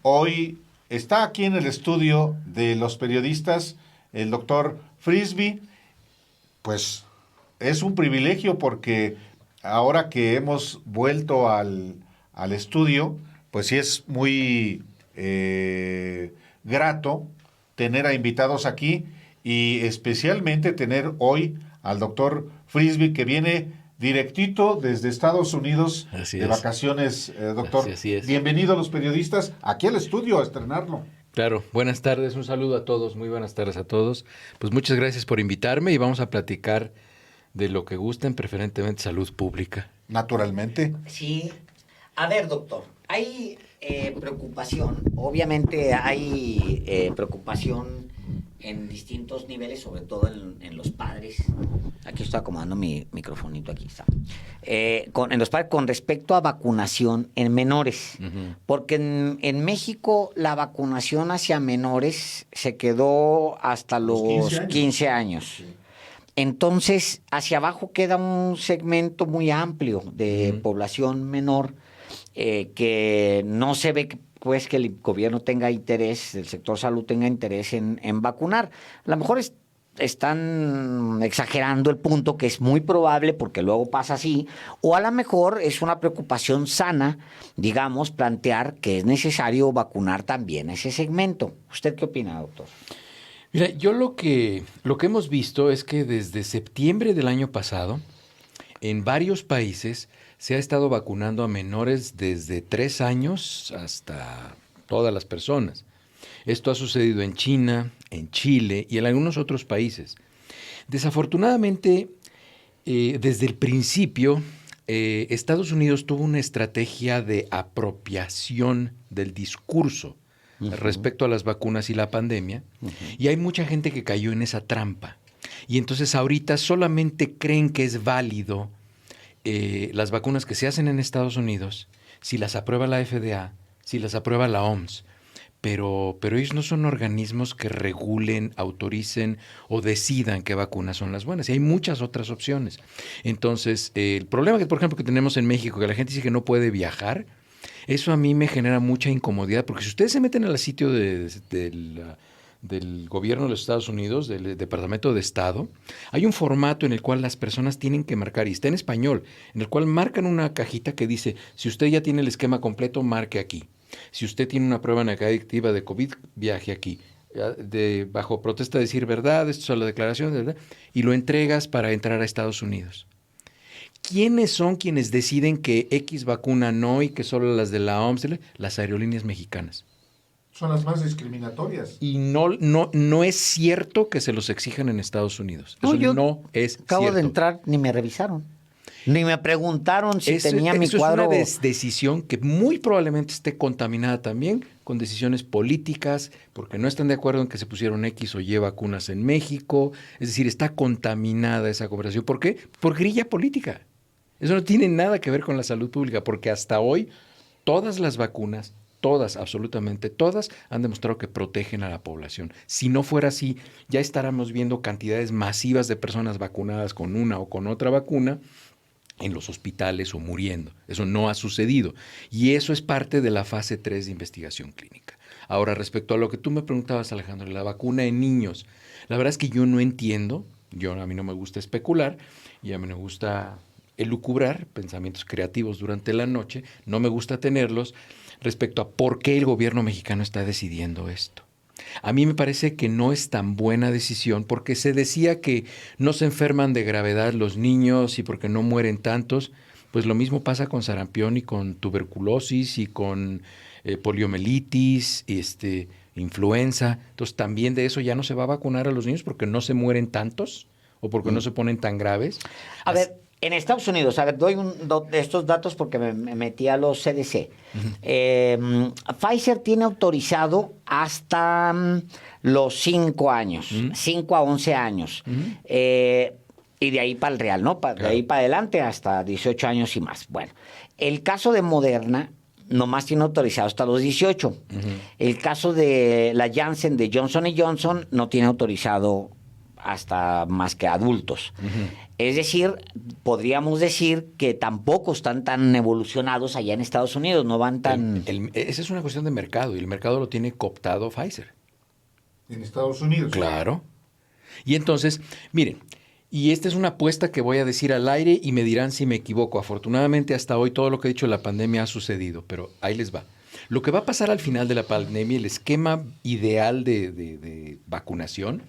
Hoy está aquí en el estudio de los periodistas el doctor Frisby. Pues es un privilegio porque ahora que hemos vuelto al estudio, pues sí es muy grato tener a invitados aquí y especialmente tener hoy al doctor Frisby que viene directito desde Estados Unidos Así de es. vacaciones, doctor. Así es. Bienvenido a los periodistas aquí al estudio a estrenarlo. Claro, buenas tardes, un saludo a todos, muy buenas tardes a todos. Pues muchas gracias por invitarme y vamos a platicar de lo que gusten, preferentemente salud pública. Naturalmente. Sí. A ver, doctor, hay preocupación, obviamente hay preocupación en distintos niveles, sobre todo en los padres. Aquí estoy acomodando mi microfonito, aquí está. En los padres con respecto a vacunación en menores. Porque en México la vacunación hacia menores se quedó hasta los 15 años. Sí. Entonces, hacia abajo queda un segmento muy amplio de población menor que no se ve pues que el gobierno tenga interés, el sector salud tenga interés en vacunar. A lo mejor están exagerando el punto, que es muy probable porque luego pasa así, o a lo mejor es una preocupación sana, digamos, plantear que es necesario vacunar también a ese segmento. ¿Usted qué opina, doctor? Mira, yo lo que hemos visto es que desde septiembre del año pasado, en varios países se ha estado vacunando a menores desde 3 años hasta todas las personas. Esto ha sucedido en China, en Chile y en algunos otros países. Desafortunadamente, desde el principio, Estados Unidos tuvo una estrategia de apropiación del discurso respecto a las vacunas y la pandemia, y hay mucha gente que cayó en esa trampa. Y entonces ahorita solamente creen que es válido las vacunas que se hacen en Estados Unidos, si las aprueba la FDA, si las aprueba la OMS, pero ellos no son organismos que regulen, autoricen o decidan qué vacunas son las buenas. Y hay muchas otras opciones. Entonces, el problema que, por ejemplo, que tenemos en México, que la gente dice que no puede viajar, eso a mí me genera mucha incomodidad, porque si ustedes se meten al sitio del gobierno de los Estados Unidos, del Departamento de Estado, hay un formato en el cual las personas tienen que marcar, y está en español, en el cual marcan una cajita que dice, si usted ya tiene el esquema completo, marque aquí. Si usted tiene una prueba negativa de COVID, viaje aquí. Bajo protesta de decir verdad, esto es la declaración, ¿verdad? Y lo entregas para entrar a Estados Unidos. ¿Quiénes son quienes deciden que X vacuna no y que solo las de la OMS? Las aerolíneas mexicanas. Son las más discriminatorias. Y no es cierto que se los exijan en Estados Unidos. Eso no es cierto. Acabo de entrar, ni me revisaron. Ni me preguntaron si tenía mi cuadro. Es una decisión que muy probablemente esté contaminada también con decisiones políticas, porque no están de acuerdo en que se pusieron X o Y vacunas en México. Es decir, está contaminada esa conversación. ¿Por qué? Por grilla política. Eso no tiene nada que ver con la salud pública, porque hasta hoy todas las vacunas, todas, absolutamente todas, han demostrado que protegen a la población. Si no fuera así, ya estaríamos viendo cantidades masivas de personas vacunadas con una o con otra vacuna en los hospitales o muriendo. Eso no ha sucedido. Y eso es parte de la fase 3 de investigación clínica. Ahora, respecto a lo que tú me preguntabas, Alejandro, la vacuna en niños, la verdad es que yo no entiendo, a mí no me gusta especular y a mí me gusta elucubrar pensamientos creativos durante la noche, no me gusta tenerlos respecto a por qué el gobierno mexicano está decidiendo esto. A mí me parece que no es tan buena decisión porque se decía que no se enferman de gravedad los niños y porque no mueren tantos. Pues lo mismo pasa con sarampión y con tuberculosis y con poliomielitis, influenza. Entonces también de eso ya no se va a vacunar a los niños porque no se mueren tantos o porque no se ponen tan graves. A ver, en Estados Unidos, a ver, doy estos datos porque me metí a los CDC. Pfizer tiene autorizado hasta los 5 años, 5 a 11 años. Y de ahí para el real, ¿no? De ahí para adelante hasta 18 años y más. Bueno, el caso de Moderna nomás tiene autorizado hasta los 18. El caso de la Janssen de Johnson & Johnson no tiene autorizado hasta más que adultos. Es decir, podríamos decir que tampoco están tan evolucionados allá en Estados Unidos, no van tan... Esa es una cuestión de mercado y el mercado lo tiene cooptado Pfizer. En Estados Unidos. Claro. Y entonces, miren, y esta es una apuesta que voy a decir al aire y me dirán si me equivoco. Afortunadamente hasta hoy todo lo que he dicho de la pandemia ha sucedido, pero ahí les va. Lo que va a pasar al final de la pandemia, el esquema ideal de vacunación,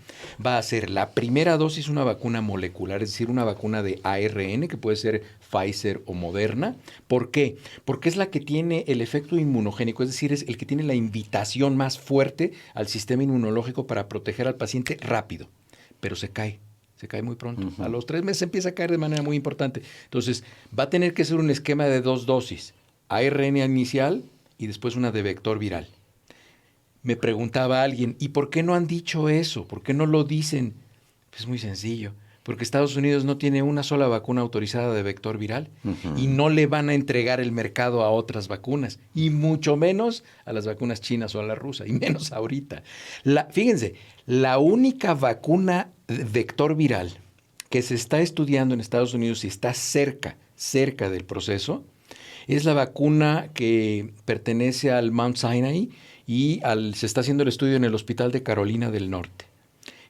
va a ser la primera dosis una vacuna molecular, es decir, una vacuna de ARN, que puede ser Pfizer o Moderna. ¿Por qué? Porque es la que tiene el efecto inmunogénico, es decir, es el que tiene la invitación más fuerte al sistema inmunológico para proteger al paciente rápido, pero se cae muy pronto. A los 3 meses empieza a caer de manera muy importante. Entonces, va a tener que ser un esquema de 2 dosis, ARN inicial y después una de vector viral. Me preguntaba alguien, ¿y por qué no han dicho eso? ¿Por qué no lo dicen? Es muy sencillo, porque Estados Unidos no tiene una sola vacuna autorizada de vector viral y no le van a entregar el mercado a otras vacunas, y mucho menos a las vacunas chinas o a la rusa, y menos ahorita. Fíjense, la única vacuna vector viral que se está estudiando en Estados Unidos y está cerca del proceso es la vacuna que pertenece al Mount Sinai y se está haciendo el estudio en el Hospital de Carolina del Norte,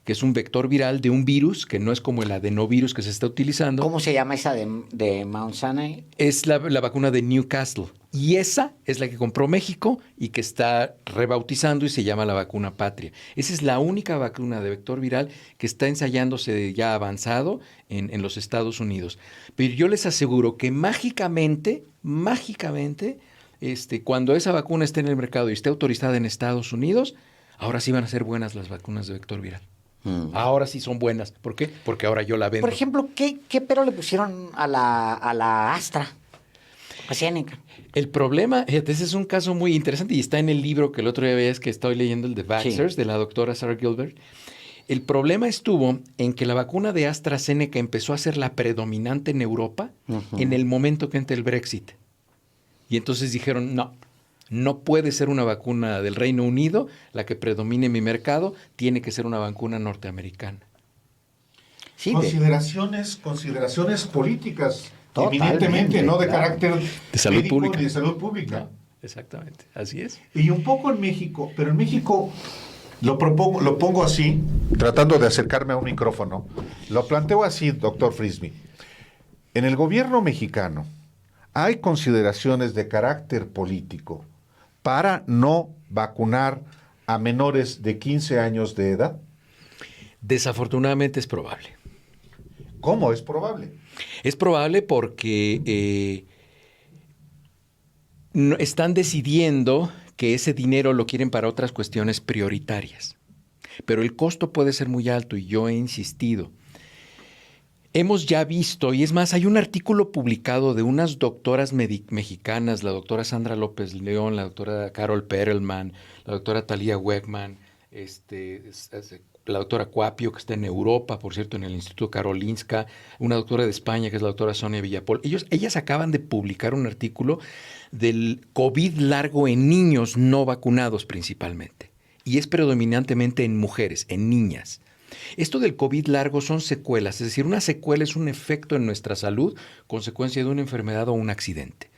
que es un vector viral de un virus que no es como el adenovirus que se está utilizando. ¿Cómo se llama esa de Mount Sinai? Es la vacuna de Newcastle. Y esa es la que compró México y que está rebautizando y se llama la vacuna Patria. Esa es la única vacuna de vector viral que está ensayándose ya avanzado en los Estados Unidos. Pero yo les aseguro que mágicamente, cuando esa vacuna esté en el mercado y esté autorizada en Estados Unidos, ahora sí van a ser buenas las vacunas de vector viral. Ahora sí son buenas. ¿Por qué? Porque ahora yo la vendo. Por ejemplo, ¿qué pero le pusieron a la Astra? AstraZeneca. El problema, fíjate, ese es un caso muy interesante y está en el libro que el otro día veías que estoy leyendo, el de Vaxxers, de la doctora Sarah Gilbert. El problema estuvo en que la vacuna de AstraZeneca empezó a ser la predominante en Europa en el momento que entra el Brexit. Y entonces dijeron, no puede ser una vacuna del Reino Unido la que predomine en mi mercado, tiene que ser una vacuna norteamericana. Sí, consideraciones políticas. Totalmente, Evidentemente, no de claro. carácter De salud médico pública. ni de salud pública. No, exactamente, así es. Y un poco en México, pero en México lo pongo así, tratando de acercarme a un micrófono. Lo planteo así, doctor Frisby. En el gobierno mexicano hay consideraciones de carácter político para no vacunar a menores de 15 años de edad. Desafortunadamente es probable. ¿Cómo es probable? Es probable porque están decidiendo que ese dinero lo quieren para otras cuestiones prioritarias. Pero el costo puede ser muy alto y yo he insistido. Hemos ya visto, y es más, hay un artículo publicado de unas doctoras mexicanas, la doctora Sandra López León, la doctora Carol Perelman, la doctora Talía Weckman, la doctora Cuapio, que está en Europa, por cierto, en el Instituto Karolinska, una doctora de España, que es la doctora Sonia Villapol. Ellas acaban de publicar un artículo del COVID largo en niños no vacunados principalmente, y es predominantemente en mujeres, en niñas. Esto del COVID largo son secuelas, es decir, una secuela es un efecto en nuestra salud, consecuencia de una enfermedad o un accidente.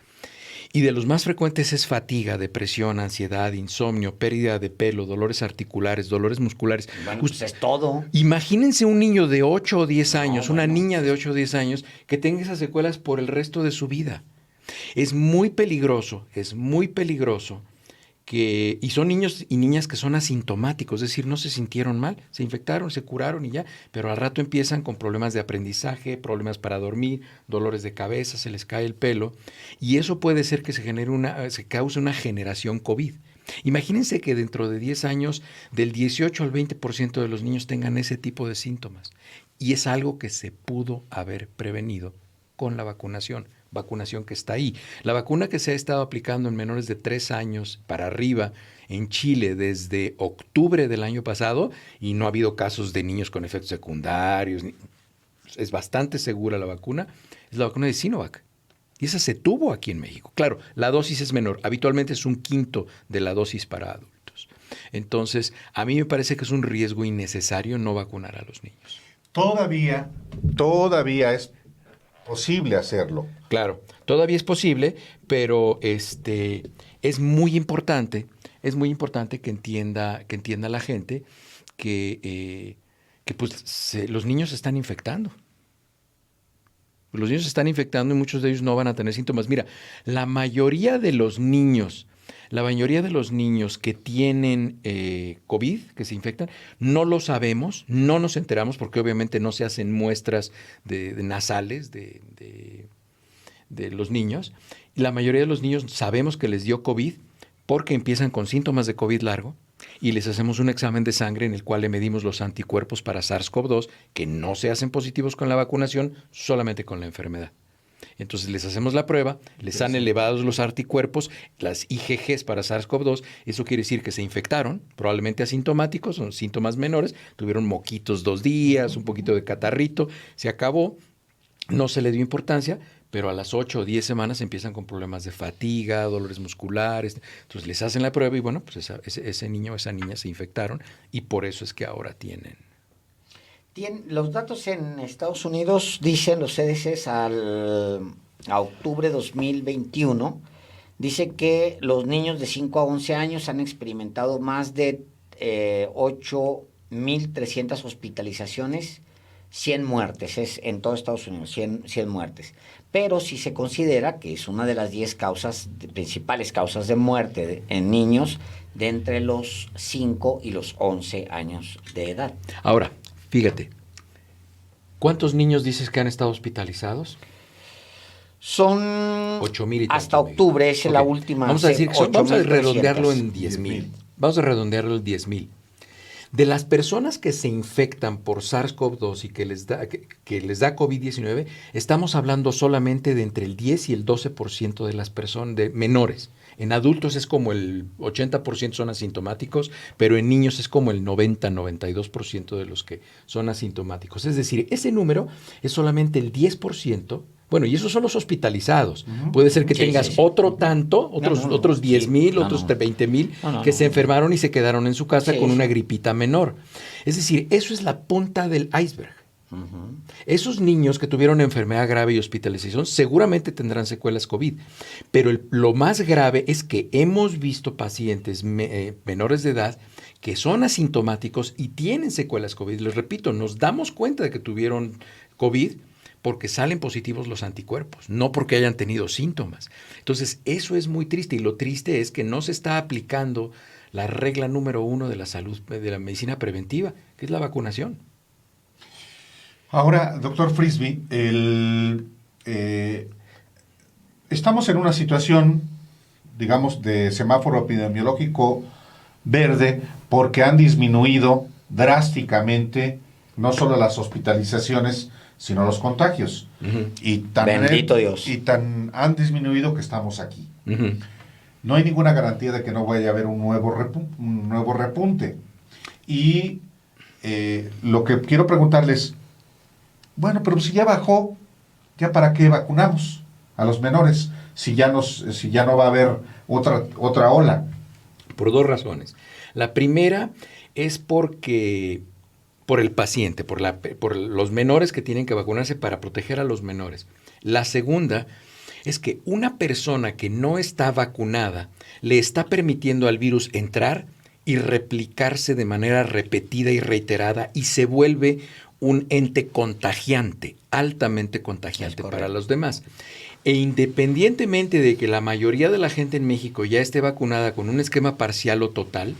Y de los más frecuentes es fatiga, depresión, ansiedad, insomnio, pérdida de pelo, dolores articulares, dolores musculares. Bueno, pues es todo. Imagínense un niño de 8 o 10 años, una niña de 8 o 10 años que tenga esas secuelas por el resto de su vida. Es muy peligroso y son niños y niñas que son asintomáticos, es decir, no se sintieron mal, se infectaron, se curaron y ya, pero al rato empiezan con problemas de aprendizaje, problemas para dormir, dolores de cabeza, se les cae el pelo, y eso puede ser que se cause una generación COVID. Imagínense que dentro de 10 años, del 18 al 20% de los niños tengan ese tipo de síntomas, y es algo que se pudo haber prevenido con la vacunación que está ahí. La vacuna que se ha estado aplicando en menores de 3 años para arriba en Chile desde octubre del año pasado, y no ha habido casos de niños con efectos secundarios, es bastante segura la vacuna, es la vacuna de Sinovac. Y esa se tuvo aquí en México. Claro, la dosis es menor, habitualmente es 1/5 de la dosis para adultos. Entonces, a mí me parece que es un riesgo innecesario no vacunar a los niños. Todavía es posible hacerlo. Claro, todavía es posible, pero es muy importante que entienda la gente que pues los niños se están infectando. Los niños se están infectando y muchos de ellos no van a tener síntomas. Mira, la mayoría de los niños que tienen COVID, que se infectan, no lo sabemos, no nos enteramos porque obviamente no se hacen muestras de nasales de los niños. Y la mayoría de los niños sabemos que les dio COVID porque empiezan con síntomas de COVID largo y les hacemos un examen de sangre en el cual le medimos los anticuerpos para SARS-CoV-2 que no se hacen positivos con la vacunación, solamente con la enfermedad. Entonces les hacemos la prueba, les han elevados los anticuerpos, las IgGs para SARS-CoV-2, eso quiere decir que se infectaron, probablemente asintomáticos, son síntomas menores, tuvieron moquitos 2 días, un poquito de catarrito, se acabó, no se le dio importancia, pero a las 8 o 10 semanas empiezan con problemas de fatiga, dolores musculares, entonces les hacen la prueba y bueno, pues ese niño o esa niña se infectaron y por eso es que ahora tienen. Los datos en Estados Unidos dicen, los CDCs a octubre de 2021, dice que los niños de 5 a 11 años han experimentado más de 8.300 hospitalizaciones, 100 muertes, es en todo Estados Unidos, 100 muertes. Pero si se considera que es una de las 10 principales causas de muerte en niños de entre los 5 y los 11 años de edad. Ahora, fíjate, ¿cuántos niños dices que han estado hospitalizados? Son 8,000 y hasta tantos. octubre, es la última. Vamos a decir que vamos a 8,300. redondearlo en 10,000. Vamos a redondearlo en 10,000. De las personas que se infectan por SARS-CoV-2 y que les da COVID-19, estamos hablando solamente de entre el 10 y el 12% de las personas menores. En adultos es como el 80% son asintomáticos, pero en niños es como el 90-92% de los que son asintomáticos. Es decir, ese número es solamente el 10%. Bueno, y esos son los hospitalizados. Puede ser que tengas otro tanto, otros 10,000, otros 20,000 que se enfermaron y se quedaron en su casa con una gripita menor. Es decir, eso es la punta del iceberg. Esos niños que tuvieron enfermedad grave y hospitalización seguramente tendrán secuelas COVID, pero lo más grave es que hemos visto pacientes menores de edad que son asintomáticos y tienen secuelas COVID. Les repito, nos damos cuenta de que tuvieron COVID porque salen positivos los anticuerpos, no porque hayan tenido síntomas. Entonces, eso es muy triste y lo triste es que no se está aplicando la regla número 1 de la salud, de la medicina preventiva, que es la vacunación. Ahora, doctor Frisby, estamos en una situación, digamos, de semáforo epidemiológico verde porque han disminuido drásticamente no solo las hospitalizaciones, sino los contagios. Y Bendito Dios. Y tan han disminuido que estamos aquí. No hay ninguna garantía de que no vaya a haber un nuevo repunte. Y lo que quiero preguntarles, bueno, pero si ya bajó, ¿ya para qué vacunamos a los menores? Si ya no va a haber otra ola. Por 2 razones. La primera es por el paciente, por los menores que tienen que vacunarse para proteger a los menores. La segunda es que una persona que no está vacunada le está permitiendo al virus entrar y replicarse de manera repetida y reiterada y se vuelve un ente contagiante, altamente contagiante para los demás. E independientemente de que la mayoría de la gente en México ya esté vacunada con un esquema parcial o total,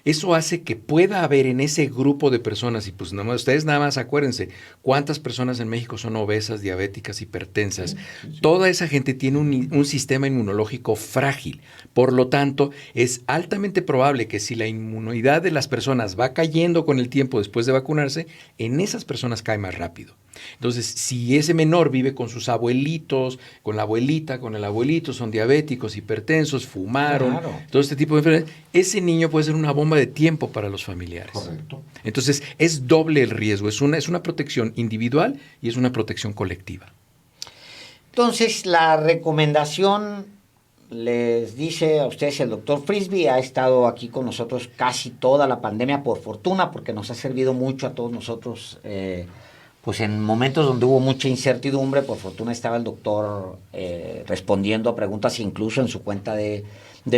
eso hace que pueda haber en ese grupo de personas, y pues ustedes nada más acuérdense, cuántas personas en México son obesas, diabéticas, hipertensas. Toda esa gente tiene un sistema inmunológico frágil. Por lo tanto, es altamente probable que si la inmunidad de las personas va cayendo con el tiempo después de vacunarse, en esas personas cae más rápido. Entonces, si ese menor vive con sus abuelitos, con la abuelita, con el abuelito, son diabéticos, hipertensos, fumaron, todo este tipo de enfermedades, ese niño puede ser una bomba de tiempo para los familiares. Correcto. Entonces, es doble el riesgo, es una protección individual y es una protección colectiva. Entonces, la recomendación les dice a ustedes el doctor Frisby, ha estado aquí con nosotros casi toda la pandemia, por fortuna, porque nos ha servido mucho a todos nosotros, pues en momentos donde hubo mucha incertidumbre, por fortuna estaba el doctor respondiendo a preguntas incluso en su cuenta de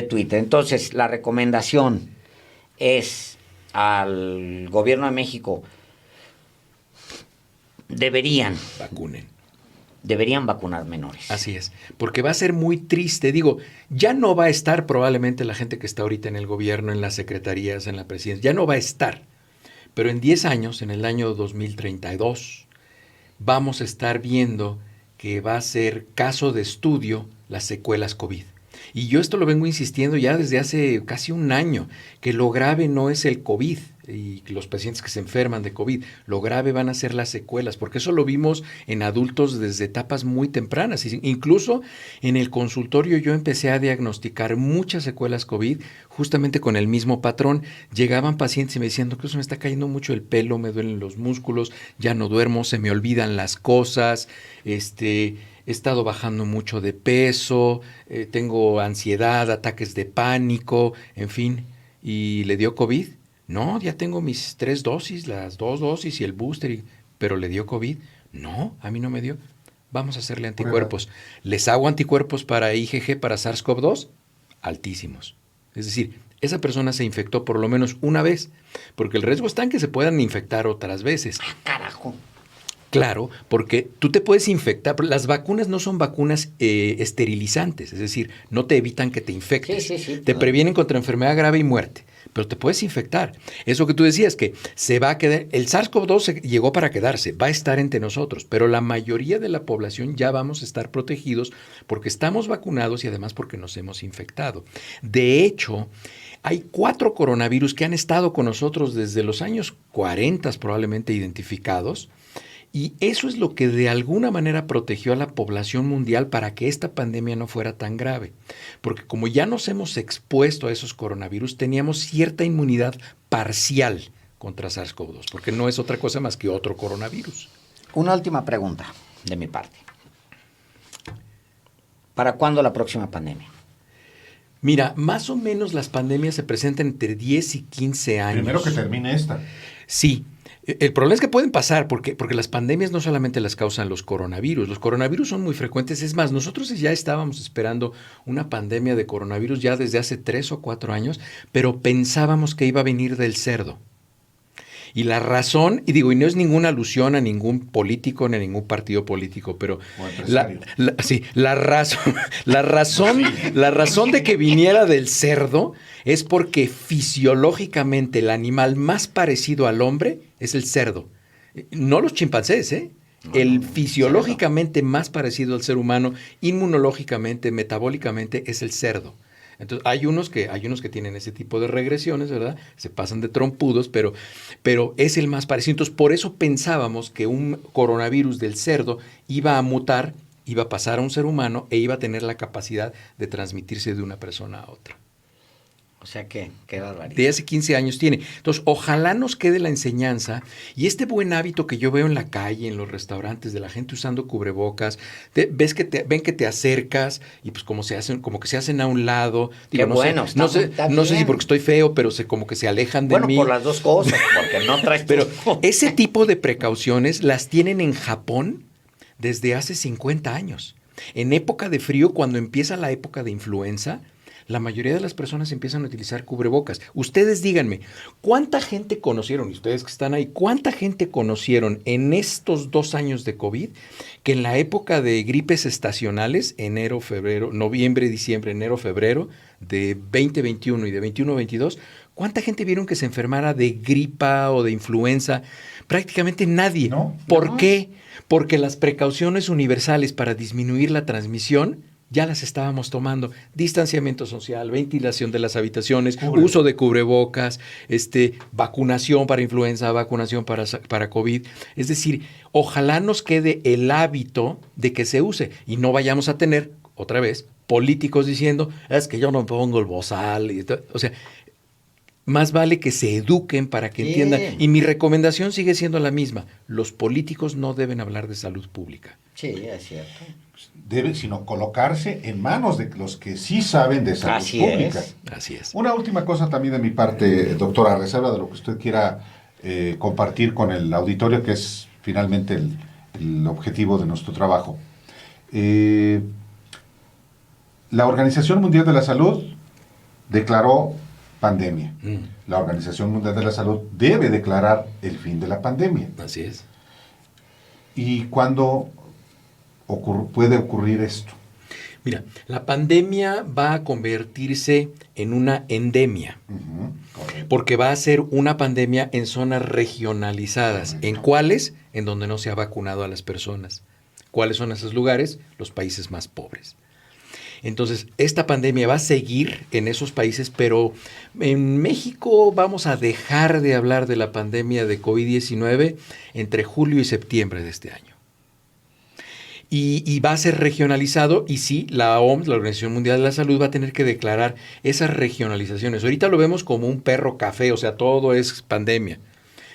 Twitter. Entonces, la recomendación es al gobierno de México, deberían vacunar menores. Así es, porque va a ser muy triste. Digo, ya no va a estar probablemente la gente que está ahorita en el gobierno, en las secretarías, en la presidencia, ya no va a estar. Pero en 10 años, en el año 2032, vamos a estar viendo que va a ser caso de estudio las secuelas COVID. Y yo esto lo vengo insistiendo ya desde hace casi un año, que lo grave no es el COVID y los pacientes que se enferman de COVID, lo grave van a ser las secuelas, porque eso lo vimos en adultos desde etapas muy tempranas. Incluso en el consultorio yo empecé a diagnosticar muchas secuelas COVID justamente con el mismo patrón. Llegaban pacientes y me decían, doctor, se me está cayendo mucho el pelo, me duelen los músculos, ya no duermo, se me olvidan las cosas, he estado bajando mucho de peso, tengo ansiedad, ataques de pánico, en fin. ¿Y le dio COVID? No, ya tengo mis 3 dosis, las 2 dosis y el booster, pero ¿le dio COVID? No, a mí no me dio. Vamos a hacerle anticuerpos. ¿Les hago anticuerpos para IgG, para SARS-CoV-2? Altísimos. Es decir, esa persona se infectó por lo menos una vez, porque el riesgo está en que se puedan infectar otras veces. ¡Ah, carajo! Claro, porque tú te puedes infectar. Las vacunas no son vacunas esterilizantes, es decir, no te evitan que te infectes. Sí, te previenen contra enfermedad grave y muerte, pero te puedes infectar. Eso que tú decías, que se va a quedar. El SARS-CoV-2 llegó para quedarse, va a estar entre nosotros, pero la mayoría de la población ya vamos a estar protegidos porque estamos vacunados y además porque nos hemos infectado. De hecho, hay 4 coronavirus que han estado con nosotros desde los años 40 probablemente identificados. Y eso es lo que de alguna manera protegió a la población mundial para que esta pandemia no fuera tan grave. Porque como ya nos hemos expuesto a esos coronavirus, teníamos cierta inmunidad parcial contra SARS-CoV-2, porque no es otra cosa más que otro coronavirus. Una última pregunta de mi parte. ¿Para cuándo la próxima pandemia? Mira, más o menos las pandemias se presentan entre 10 y 15 años. Primero que termine esta. Sí. El problema es que pueden pasar porque las pandemias no solamente las causan los coronavirus. Los coronavirus son muy frecuentes. Es más, nosotros ya estábamos esperando una pandemia de coronavirus ya desde hace 3 o 4 años, pero pensábamos que iba a venir del cerdo. Y la razón, y no es ninguna alusión a ningún político ni a ningún partido político, pero la razón de que viniera del cerdo es porque fisiológicamente el animal más parecido al hombre es el cerdo. No los chimpancés, ¿eh? El fisiológicamente más parecido al ser humano, inmunológicamente, metabólicamente, es el cerdo. Entonces, hay unos que tienen ese tipo de regresiones, ¿verdad? Se pasan de trompudos, pero es el más parecido. Entonces, por eso pensábamos que un coronavirus del cerdo iba a mutar, iba a pasar a un ser humano e iba a tener la capacidad de transmitirse de una persona a otra. O sea, qué barbaridad. De hace 15 años tiene. Entonces, ojalá nos quede la enseñanza y este buen hábito que yo veo en la calle, en los restaurantes, de la gente usando cubrebocas. Ven que te acercas y pues como que se hacen a un lado. Digo, no sé si porque estoy feo, pero como que se alejan de mí. Bueno, por las dos cosas, porque no traes... Pero ese tipo de precauciones las tienen en Japón desde hace 50 años. En época de frío, cuando empieza la época de influenza, la mayoría de las personas empiezan a utilizar cubrebocas. Ustedes díganme, ¿cuánta gente conocieron, y ustedes que están ahí, cuánta gente conocieron en estos 2 años de COVID que en la época de gripes estacionales, enero, febrero, noviembre, diciembre, enero, febrero, de 2021 y de 21-22, cuánta gente vieron que se enfermara de gripa o de influenza? Prácticamente nadie. No, ¿Por qué? Porque las precauciones universales para disminuir la transmisión ya las estábamos tomando. Distanciamiento social, ventilación de las habitaciones, uso de cubrebocas, vacunación para influenza, vacunación para COVID. Es decir, ojalá nos quede el hábito de que se use y no vayamos a tener, otra vez, políticos diciendo, es que yo no pongo el bozal. O sea, más vale que se eduquen para que entiendan. Y mi recomendación sigue siendo la misma. Los políticos no deben hablar de salud pública. Sí, es cierto. Debe, sino colocarse en manos de los que sí saben de salud Así pública. es. Así es. Una última cosa también de mi parte, doctora, a reserva de lo que usted quiera compartir con el auditorio, que es finalmente el objetivo de nuestro trabajo. La Organización Mundial de la Salud declaró pandemia. La Organización Mundial de la Salud debe declarar el fin de la pandemia. Así es. ¿Y cuándo puede ocurrir esto? Mira, la pandemia va a convertirse en una endemia, porque va a ser una pandemia en zonas regionalizadas. ¿En cuáles? En donde no se ha vacunado a las personas. ¿Cuáles son esos lugares? Los países más pobres. Entonces, esta pandemia va a seguir en esos países, pero en México vamos a dejar de hablar de la pandemia de COVID-19 entre julio y septiembre de este año. Y va a ser regionalizado y sí, la OMS, la Organización Mundial de la Salud, va a tener que declarar esas regionalizaciones. Ahorita lo vemos como un perro café, o sea, todo es pandemia.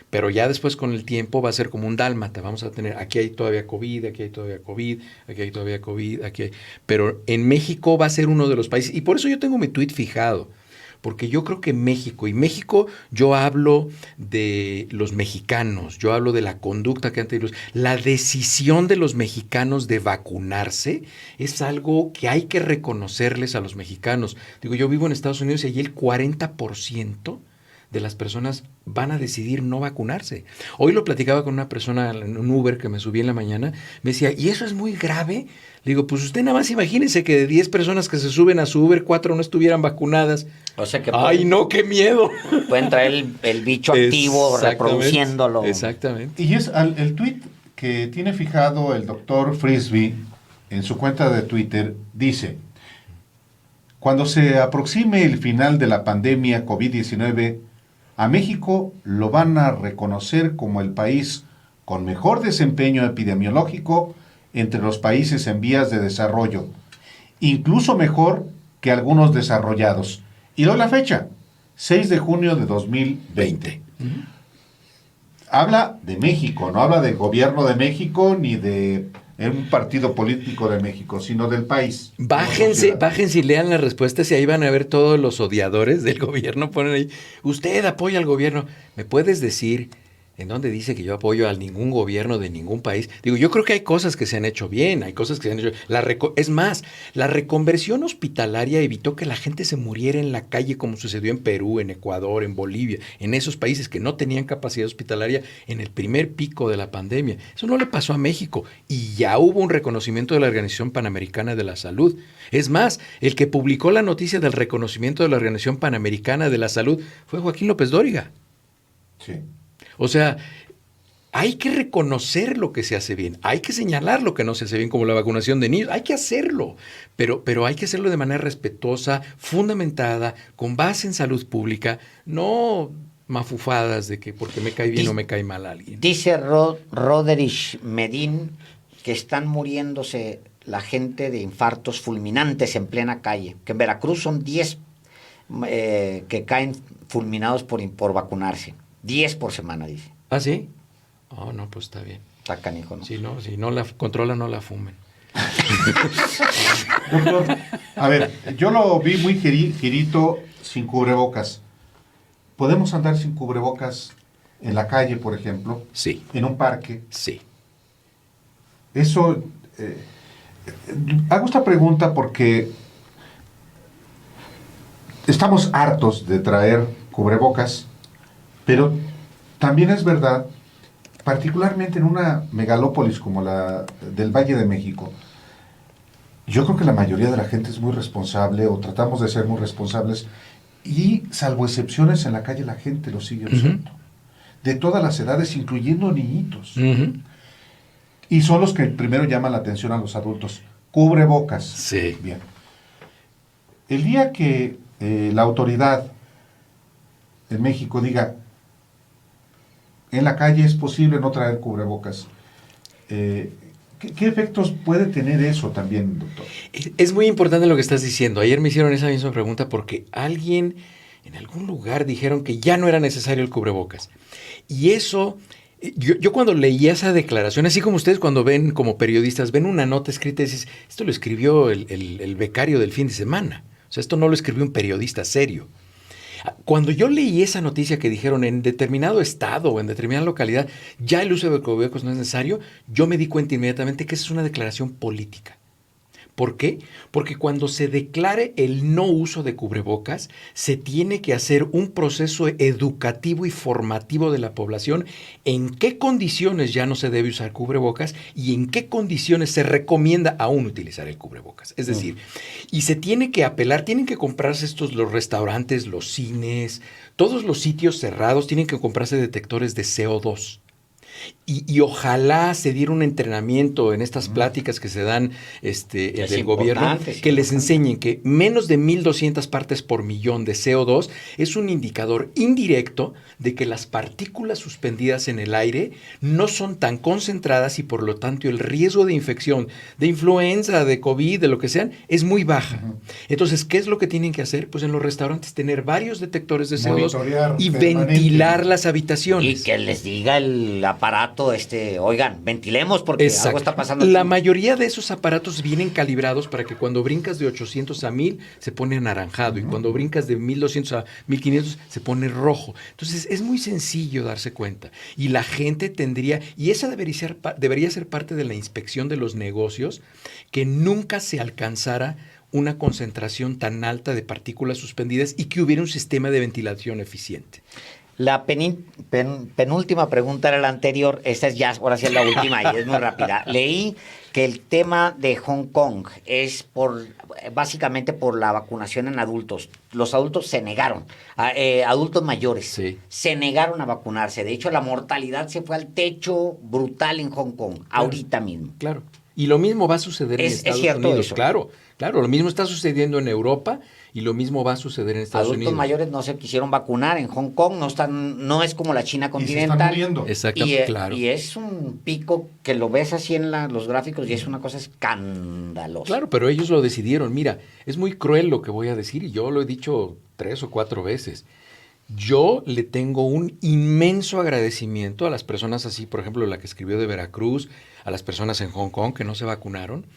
Pero ya después con el tiempo va a ser como un dálmata. Vamos a tener, aquí hay todavía COVID, aquí hay todavía COVID, aquí hay todavía COVID, aquí hay... Pero en México va a ser uno de los países, y por eso yo tengo mi tuit fijado, porque yo creo que México, yo hablo de los mexicanos, yo hablo de la conducta que han tenido, la decisión de los mexicanos de vacunarse es algo que hay que reconocerles a los mexicanos. Digo, yo vivo en Estados Unidos y allí el 40% de las personas van a decidir no vacunarse. Hoy lo platicaba con una persona en un Uber que me subí en la mañana, me decía, ¿y eso es muy grave? Le digo, pues usted nada más imagínese que de 10 personas que se suben a su Uber, 4 no estuvieran vacunadas. O sea que ¡ay, no, qué miedo! pueden traer el bicho activo reproduciéndolo. Exactamente. Y es el tuit que tiene fijado el doctor Frisby en su cuenta de Twitter, dice: cuando se aproxime el final de la pandemia COVID-19, a México lo van a reconocer como el país con mejor desempeño epidemiológico entre los países en vías de desarrollo, incluso mejor que algunos desarrollados. Y doy la fecha, 6 de junio de 2020. Habla de México, no habla del gobierno de México ni de un partido político de México, sino del país. Bájense y lean las respuestas y ahí van a ver todos los odiadores del gobierno. Ponen ahí, usted apoya al gobierno. ¿Me puedes decir en dónde dice que yo apoyo a ningún gobierno de ningún país? Digo, yo creo que hay cosas que se han hecho bien, hay cosas que se han hecho... Es más, la reconversión hospitalaria evitó que la gente se muriera en la calle como sucedió en Perú, en Ecuador, en Bolivia, en esos países que no tenían capacidad hospitalaria en el primer pico de la pandemia. Eso no le pasó a México y ya hubo un reconocimiento de la Organización Panamericana de la Salud. Es más, el que publicó la noticia del reconocimiento de la Organización Panamericana de la Salud fue Joaquín López Dóriga. Sí. O sea, hay que reconocer lo que se hace bien, hay que señalar lo que no se hace bien, como la vacunación de niños, hay que hacerlo, pero hay que hacerlo de manera respetuosa, fundamentada, con base en salud pública, no mafufadas de que porque me cae bien o me cae mal alguien. Dice Roderich Medin que están muriéndose la gente de infartos fulminantes en plena calle, que en Veracruz son 10 que caen fulminados por vacunarse. 10 por semana, dice. ¿Ah, sí? Oh, no, pues está bien. Está canijo, ¿no? Si no la controla, no la fumen. Doctor, a ver, yo lo vi muy girito, sin cubrebocas. ¿Podemos andar sin cubrebocas en la calle, por ejemplo? Sí. ¿En un parque? Sí. Eso... hago esta pregunta porque estamos hartos de traer cubrebocas, pero también es verdad, particularmente en una megalópolis como la del Valle de México, yo creo que la mayoría de la gente es muy responsable, o tratamos de ser muy responsables, y salvo excepciones en la calle la gente lo sigue usando. De todas las edades, incluyendo niñitos. Y son los que primero llaman la atención a los adultos. Cubrebocas. Sí. Bien. El día que la autoridad en México diga, en la calle es posible no traer cubrebocas, ¿qué efectos puede tener eso también, doctor? Es muy importante lo que estás diciendo. Ayer me hicieron esa misma pregunta porque alguien en algún lugar dijeron que ya no era necesario el cubrebocas. Y eso, yo cuando leí esa declaración, así como ustedes cuando ven como periodistas, ven una nota escrita y dices, esto lo escribió el becario del fin de semana. O sea, esto no lo escribió un periodista serio. Cuando yo leí esa noticia que dijeron en determinado estado o en determinada localidad ya el uso de cubrebocas no es necesario, yo me di cuenta inmediatamente que esa es una declaración política. ¿Por qué? Porque cuando se declare el no uso de cubrebocas, se tiene que hacer un proceso educativo y formativo de la población en qué condiciones ya no se debe usar cubrebocas y en qué condiciones se recomienda aún utilizar el cubrebocas. Es decir, y se tiene que apelar, tienen que comprarse los restaurantes, los cines, todos los sitios cerrados tienen que comprarse detectores de CO2. Y ojalá se diera un entrenamiento en estas pláticas que se dan del gobierno, que les enseñen que menos de 1,200 partes por millón de CO2 es un indicador indirecto de que las partículas suspendidas en el aire no son tan concentradas y por lo tanto el riesgo de infección, de influenza, de COVID, de lo que sean, es muy baja. Entonces, ¿qué es lo que tienen que hacer? Pues en los restaurantes tener varios detectores de CO2 y ventilar las habitaciones. Y que les diga el aparato, oigan, ventilemos porque algo está pasando aquí. La mayoría de esos aparatos vienen calibrados para que cuando brincas de 800 a 1000 se pone anaranjado y cuando brincas de 1200 a 1500 se pone rojo. Entonces es muy sencillo darse cuenta y la gente tendría, y esa debería ser parte de la inspección de los negocios, que nunca se alcanzara una concentración tan alta de partículas suspendidas y que hubiera un sistema de ventilación eficiente. La penúltima pregunta era la anterior, esta es ya, ahora sí es la última y es muy rápida. Leí que el tema de Hong Kong es básicamente por la vacunación en adultos. Los adultos se negaron, adultos mayores, se negaron a vacunarse. De hecho, la mortalidad se fue al techo brutal en Hong Kong, ahorita mismo. Claro, y lo mismo va a suceder en Estados Unidos. Eso. Claro, lo mismo está sucediendo en Europa y lo mismo va a suceder en Estados Unidos. Adultos mayores no se quisieron vacunar en Hong Kong, no es como la China continental. Y se están muriendo. Exactamente, claro. Y es un pico que lo ves así en los gráficos y es una cosa escandalosa. Claro, pero ellos lo decidieron. Mira, es muy cruel lo que voy a decir y yo lo he dicho 3 o 4 veces. Yo le tengo un inmenso agradecimiento a las personas así, por ejemplo, la que escribió de Veracruz, a las personas en Hong Kong que no se vacunaron,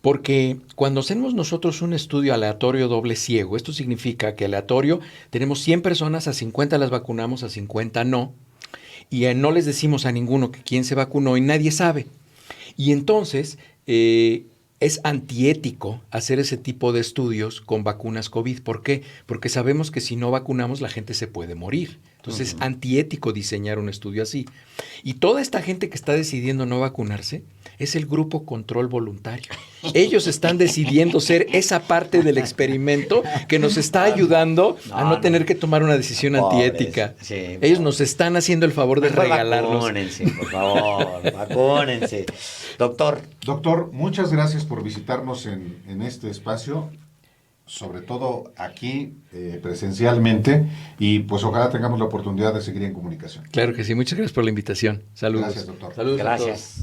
porque cuando hacemos nosotros un estudio aleatorio doble ciego, esto significa que aleatorio tenemos 100 personas, a 50 las vacunamos, a 50 no, y no les decimos a ninguno que quién se vacunó y nadie sabe. Y entonces es antiético hacer ese tipo de estudios con vacunas COVID. ¿Por qué? Porque sabemos que si no vacunamos la gente se puede morir. Entonces es antiético diseñar un estudio así. Y toda esta gente que está decidiendo no vacunarse es el grupo control voluntario. Ellos están decidiendo ser esa parte del experimento que nos está ayudando a no tener que tomar una decisión antiética. Sí, ellos nos están haciendo el favor de regalarnos. Vacúnense, por favor, vacúnense. Doctor, muchas gracias por visitarnos en este espacio, sobre todo aquí presencialmente, y pues ojalá tengamos la oportunidad de seguir en comunicación. Claro que sí, muchas gracias por la invitación. Saludos. Gracias, doctor. Saludos. Gracias.